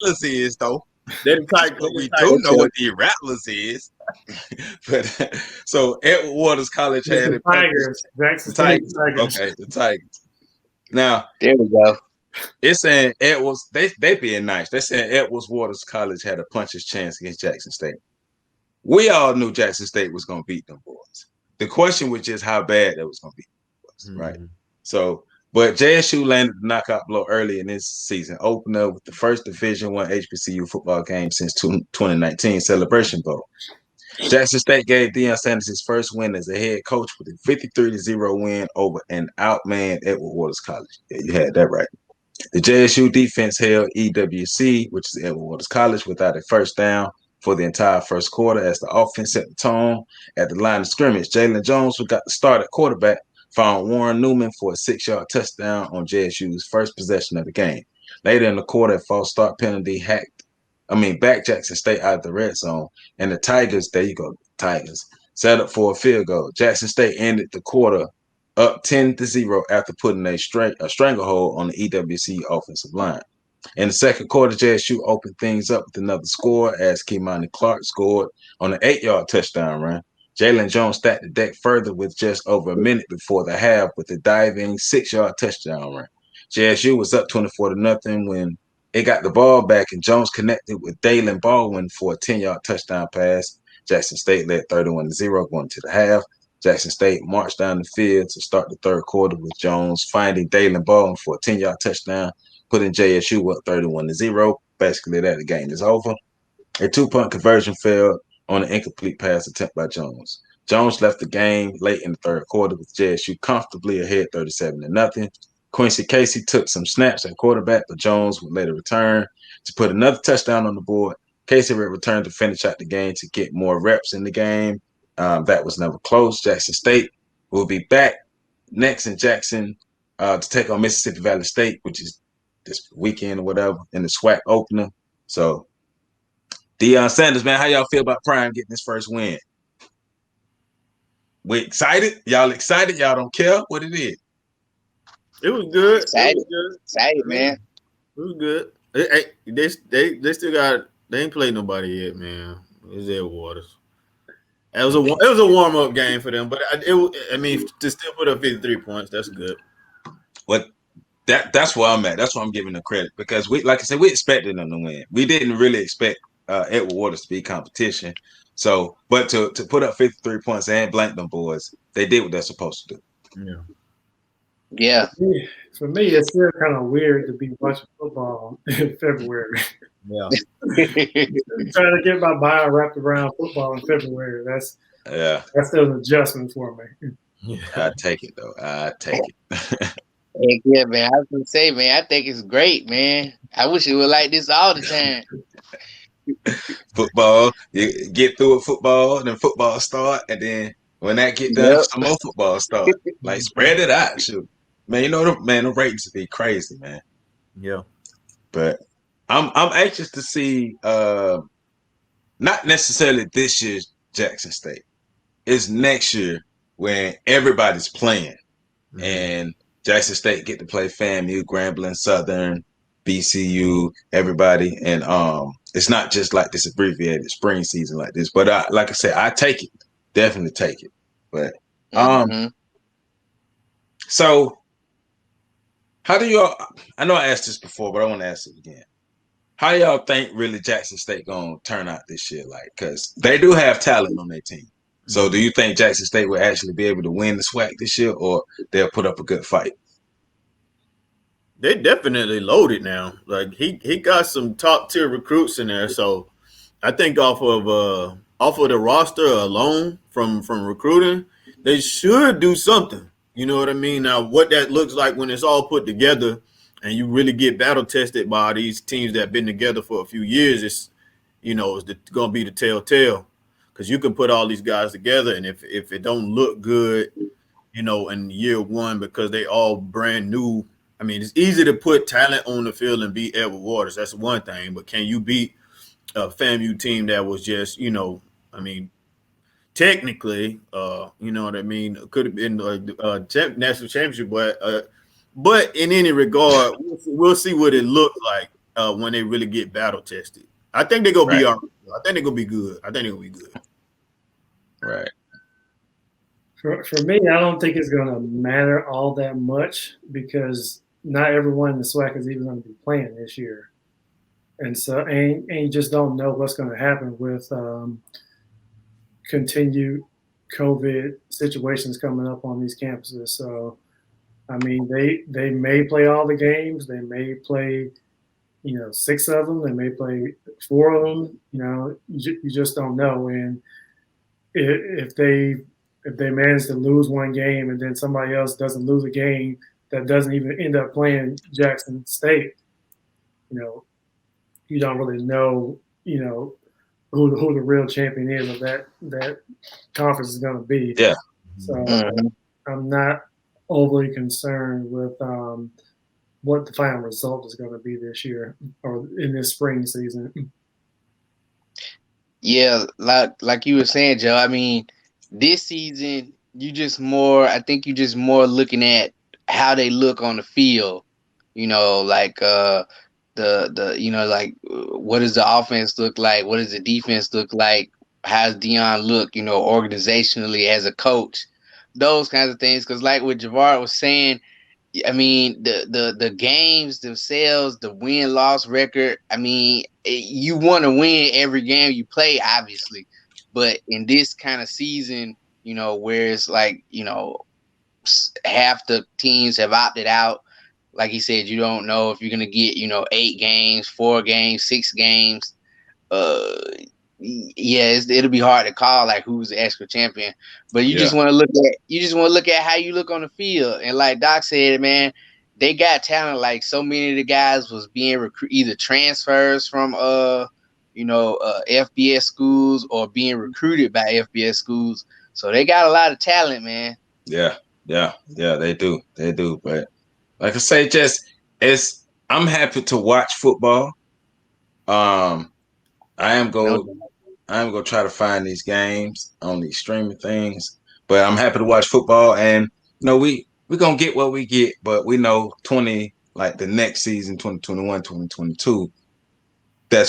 Rattlers is though. They're the Tigers. But we do know Okay. what the Rattlers is. But so Edward Waters College It's had the it punches. Tigers. Jackson The State Tigers. Tigers. Okay, the Tigers. Now There we go. it's saying Edwards. They being nice. They're saying Edwards Waters College had a puncher's chance against Jackson State. We all knew Jackson State was going to beat them boys. The question was just how bad that was going to be, right? So, but JSU landed the knockout blow early in this season opener with the first Division I HBCU football game since 2019 Celebration Bowl. Jackson State gave Deion Sanders his first win as a head coach with a 53-0 win over an outmanned Edward Waters College. Yeah, you had that right. The JSU defense held EWC, which is Edward Waters College, without a first down for the entire first quarter as the offense set the tone at the line of scrimmage. Jalen Jones, who got the start at quarterback, found Warren Newman for a 6-yard touchdown on JSU's first possession of the game. Later in the quarter, a false start penalty backed Jackson State out of the red zone, and the Tigers, there you go, Tigers, set up for a field goal. Jackson State ended the quarter up 10-0 after putting a stranglehold on the EWC offensive line. In the second quarter, JSU opened things up with another score as Keimani Clark scored on an 8-yard touchdown run. Jalen Jones stacked the deck further with just over a minute before the half with a diving 6-yard touchdown run. JSU was up 24-0 when it got the ball back, and Jones connected with Dalen Baldwin for a 10-yard touchdown pass. Jackson State led 31-0 going to the half. Jackson State marched down the field to start the third quarter with Jones finding Dalen Baldwin for a 10-yard touchdown, putting JSU up 31-0. Basically, that the game is over. A 2-point conversion failed on an incomplete pass attempt by Jones. Jones left the game late in the third quarter with JSU comfortably ahead 37-0. Quincy Casey took some snaps at quarterback, but Jones would later return to put another touchdown on the board. Casey would return to finish out the game to get more reps in the game. That was never close. Jackson State will be back next in Jackson to take on Mississippi Valley State, which is this weekend or whatever, in the SWAC opener. So, Deion Sanders, man, how y'all feel about Prime getting his first win? We excited? Y'all excited? Y'all don't care what it is? It was good. Excited. It was good. Excited, man. It was good. They still got. They ain't played nobody yet, man. It's Ed Waters. It was a warm up game for them, but to still put up 53 points, that's good. What that's where I'm at. That's why I'm giving them credit because we, like I said, we expected them to win. We didn't really expect Edward Waters to be competition. So, but to put up 53 points and blank them boys, they did what they're supposed to do. Yeah. Yeah. For me, it's still kind of weird to be watching football in February. Yeah. Trying to get my mind wrapped around football in February. That's still an adjustment for me. Yeah. I take it though. I take it. Heck yeah, man. I was gonna say, man, I think it's great, man. I wish it was like this all the time. Football, you get through with football, then football start, and then when that get done, some more football start. Like spread it out, shoot. Man, you know the ratings would be crazy, man. Yeah. But I'm anxious to see not necessarily this year's Jackson State. It's next year when everybody's playing. Mm-hmm. And Jackson State get to play FAMU, Grambling, Southern, BCU, everybody. And it's not just like this abbreviated spring season like this. But like I said, I take it. Definitely take it. But so how do y'all, I know I asked this before, but I want to ask it again. How do y'all think really Jackson State gonna turn out this year? Like, because they do have talent on their team. So do you think Jackson State will actually be able to win the SWAC this year, or they'll put up a good fight? They definitely loaded now. Like he got some top tier recruits in there. So I think off of the roster alone from recruiting, they should do something. You know what I mean? Now, what that looks like when it's all put together and you really get battle tested by these teams that have been together for a few years, it's going to be the telltale. Because you can put all these guys together, and if it don't look good, in year one because they all brand new, I mean, it's easy to put talent on the field and beat Edward Waters. That's one thing. But can you beat a FAMU team that was just, technically, you know what I mean? It could have been national championship, but in any regard, we'll see what it looked like. when they really get battle tested. I think they're gonna be all right. I think they're gonna be good. Right. For me, I don't think it's going to matter all that much because not everyone in the SWAC is even going to be playing this year, and so and you just don't know what's going to happen with continued COVID situations coming up on these campuses. So, I mean, they may play all the games. They may play, 6 of them. They may play 4 of them. You just don't know. And if they manage to lose one game and then somebody else doesn't lose a game that doesn't even end up playing Jackson State, you don't really know, who the real champion is of that conference is going to be. Yeah. So I'm not overly concerned with what the final result is going to be this year or in this spring season. Yeah, like you were saying, Joe. I mean, this season I think you just more looking at how they look on the field. Like like what does the offense look like? What does the defense look like? How's Deion look? Organizationally as a coach, those kinds of things. Because like what Javard was saying, I mean, the games themselves, the win-loss record. I mean, you want to win every game you play, obviously, but in this kind of season, where it's like, half the teams have opted out. Like he said, you don't know if you're gonna get, 8 games, 4 games, 6 games. It'll be hard to call like who's the actual champion. But you just want to look at how you look on the field. And like Doc said, man, they got talent. Like so many of the guys was being either transfers from FBS schools or being recruited by FBS schools. So they got a lot of talent, man. Yeah, they do. But like I say, I'm happy to watch football. I am gonna try to find these games on these streaming things. But I'm happy to watch football, and we're gonna get what we get. But we know the next season, 2021, 2022,